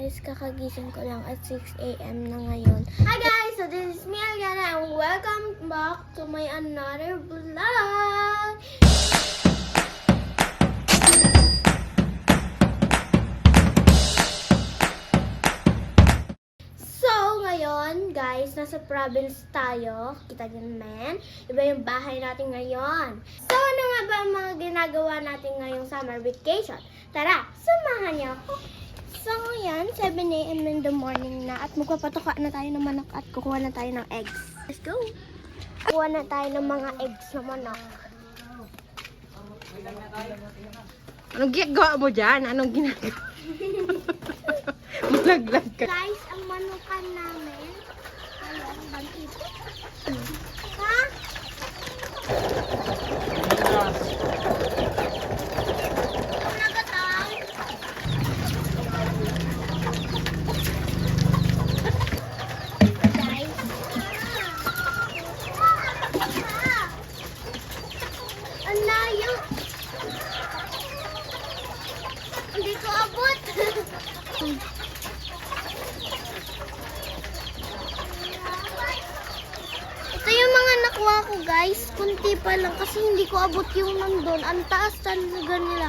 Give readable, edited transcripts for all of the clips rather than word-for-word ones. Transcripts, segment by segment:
guys, kakagising ko lang at 6 AM na ngayon. Hi guys! So this is me again and welcome back to my another vlog! So ngayon guys, nasa province tayo. Kita niyo naman, iba yung bahay natin ngayon. So ano nga ba ang mga ginagawa natin ngayong summer vacation? Tara, samahan niyo ako! So ngayon, 7 AM in the morning na at magpapatuka na tayo ng manok at kukuha na tayo ng eggs. Let's go! Kukuha na tayo ng mga eggs na manok. Anong ginagawa mo dyan? Anong ginagawa? Malaglag ka. Guys, ang manukan namin. Ayan, bangkit. Ha? Ang nagatang. Guys. Ang layo. Hindi ko abot. Ito yung mga nakuha ko guys. Kunti pa lang kasi hindi ko abot yung nandun. Ang taas talaga nila.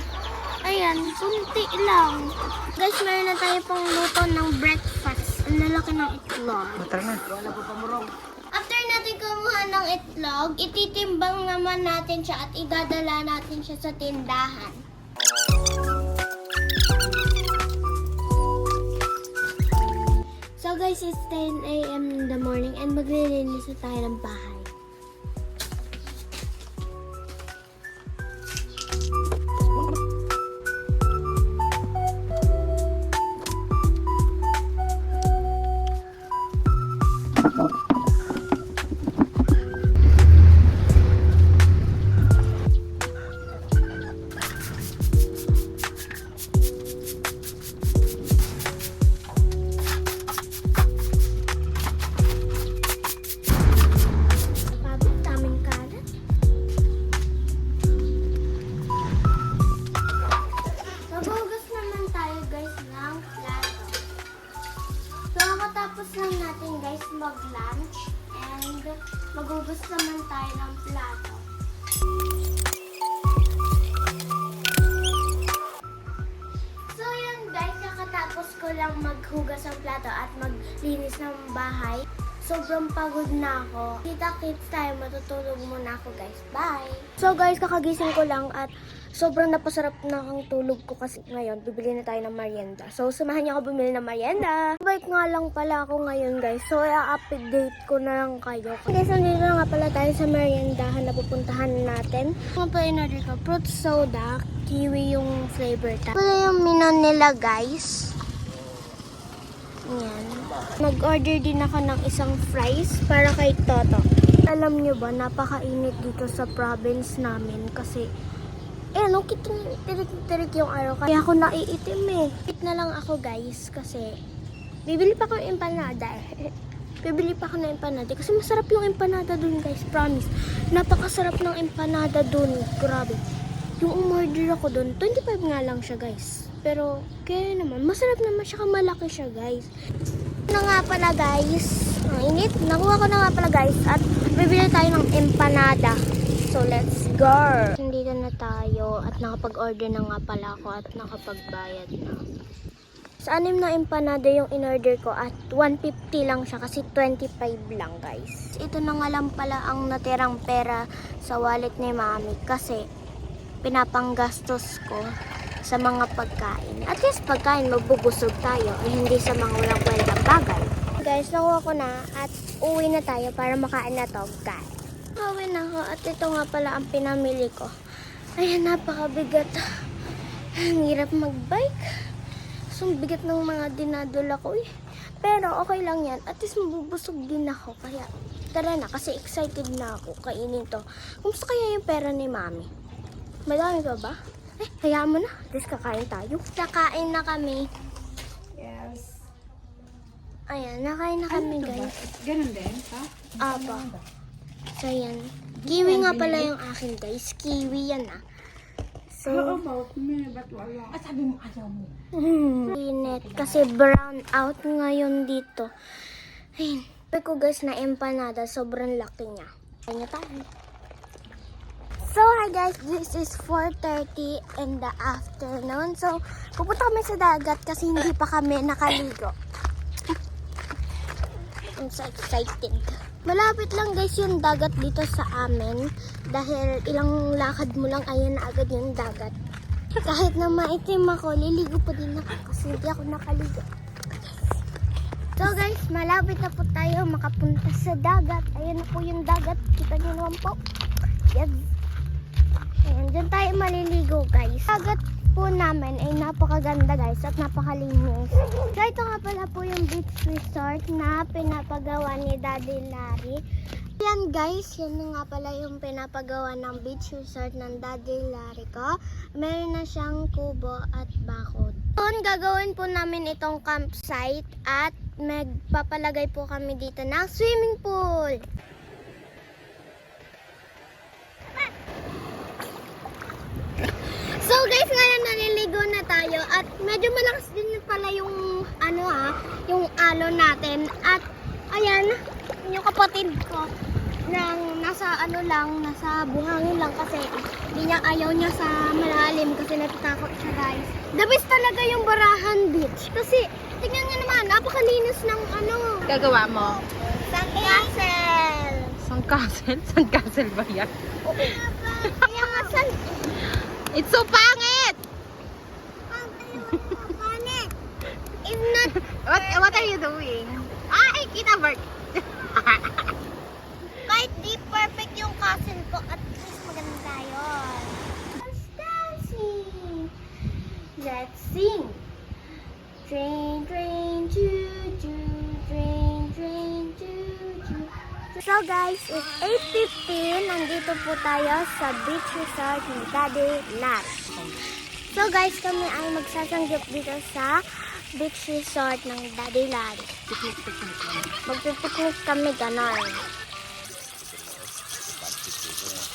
Ayan, kunti lang. Guys, meron na tayo pang luto ng breakfast. Ang lalaki ng itlog. Tara na. After natin kumuha ng itlog, ititimbang naman natin siya at idadala natin siya sa tindahan. So guys, it's 10 AM in the morning and maglilinis na tayo ng bahay. Daming kalat. Maghugas naman tayo guys ng plato. So matapos lang natin guys mag-lunch and maghugas naman tayo ng plato. So yun guys, kakatapos ko lang maghugas ng plato at maglinis ng bahay. Sobrang pagod na ako. Kita-kits tayo, matutulog muna ako guys. Bye! So guys, kakagising ko lang at sobrang napasarap na ang tulog ko kasi ngayon, bibili na tayo ng merienda. So samahan niyo ako bumili ng merienda. Bike nga lang pala ako ngayon guys. So i-update ko na lang kayo. Guys, nandito na nga pala tayo sa meriendahan na pupuntahan natin. Ano pa in-order ko? Fruit soda, kiwi yung flavor ta. Ito yung menu nila guys. Ayan. Nag-order din ako ng isang fries para kay Toto. Alam nyo ba, napakainit dito sa province namin kasi no, tirik yung araw. Kaya ako naiitim eh. Wait na lang ako guys kasi bibili pa ako ng empanada eh. Bibili pa ako ng empanada kasi masarap yung empanada dun guys, promise. Napakasarap ng empanada dun, grabe. Yung umorder ako dun, 25 nga lang siya guys. Pero kaya naman, masarap naman siya, malaki siya guys. Na nga pala guys, ang init. Nakuha ko na nga pala guys at bibili tayo ng empanada. So let's go! Nandito na tayo at nakapag-order na nga pala ako at nakapagbayad na. Sa 6 na empanada yung in-order ko at 150 lang siya kasi 25 lang guys. Ito na nga lang pala ang natirang pera sa wallet ni mami kasi pinapanggastos ko sa mga pagkain. At least pagkain, magbubusog tayo eh, hindi sa mga walang kwentang bagay. Guys, nakuha ko na at uwi na tayo para makain na to guys. Uwi na ako at ito nga pala ang pinamili ko. Ayan, napakabigat. Ang hirap magbike. So, bigat ng mga dinadula ko eh. Pero okay lang yan. At least mabubusog din ako. Kaya tara na kasi excited na ako kainin to. Kumusta kaya yung pera ni mami? Madami pa ba? Hayaan mo na. At least kakain tayo. Nakain na kami. Yes. Ayan, nakain na kami guys. Ganun din, ha? Aba. So, yan. Kiwi nga pala yung akin guys. Kiwi yan ah. So, about me, ba't wala? Ah, sabi mo ayaw mo. init kasi brown out ngayon dito. Ayun. Sabi ko guys na empanada, sobrang laki niya. Kanya tayo. So, hi guys, this is 4:30 in the afternoon. So, pupunta kami sa dagat kasi hindi pa kami nakaligo. I'm so excited. Malapit lang guys yung dagat dito sa amin. Dahil ilang lakad mo lang, ayan na agad yung dagat. Kahit na maitim ako, liligo pa din ako kasi hindi ako nakaligo. So guys, malapit na po tayo makapunta sa dagat. Ayan na po yung dagat. Kita niyo naman po. Yes. Ayan, dyan tayo maliligo guys. Dagat po namin ay napakaganda guys at napakalinis. So ito nga pala po yung beach resort na pinapagawa ni Daddy Larry. Yan guys, yan na nga pala yung pinapagawa ng beach resort ng Daddy Larry ko. Meron na siyang kubo at bakod. Soon, gagawin po namin itong campsite at magpapalagay po kami dito ng swimming pool. So guys, ngayon naliligo na tayo at medyo malakas din pala yung yung alon natin. At ayan, yung kapatid ko nasa nasa buhangin lang kasi ayaw niya sa malalim kasi natatakot siya guys. The best talaga yung Barahan Beach kasi tingnan nga naman, napakalinis ng Gagawa mo? sandcastle. Sandcastle? Sandcastle ba yan? Kaya nga It's so pangit! If not, What are you doing? Ay, kita Bert! kahit di perfect yung castle ko, at least maganda yun. Let's dancing! Let's sing! Train, train, choo, choo, train, train, choo, choo. So guys, it's 8:15. Nandito po tayo sa beach resort ni Daddy Larry. So guys, kami ay magsasanggip dito sa beach resort ng Daddy Larry. Magpipiknik kami, ganon.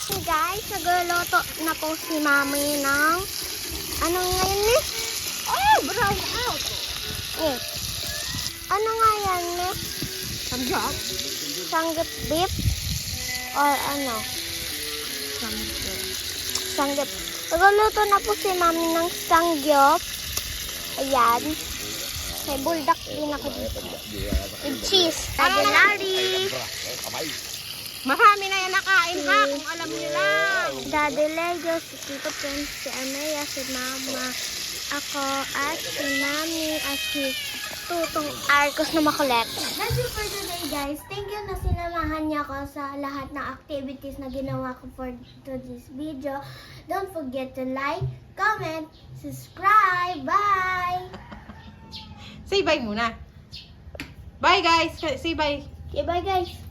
Hey guys, nagluluto na po si Mami ng ngayon ni? Oh, brown out! Eh. Ano nga yan ni? Samgyup? Sanggip beef? Or sanggip. Nagluluto na po si Mami ng sangyup. Ayan. May buldak din ako dito. With cheese. Daddy Larry. Marami na yan nakain ha, kung alam niyo lang. Daddy Lego, si Tito Prince, si Amaya, si Mama, ako, at si Mami, at si Tutong Arcos na makulit. That's it for today guys. Thank you na sinamahan niyo ako sa lahat ng activities na ginawa ko for today's video. Don't forget to like, comment, subscribe. Bye! Say bye muna. Bye guys! Say bye. Okay, bye guys!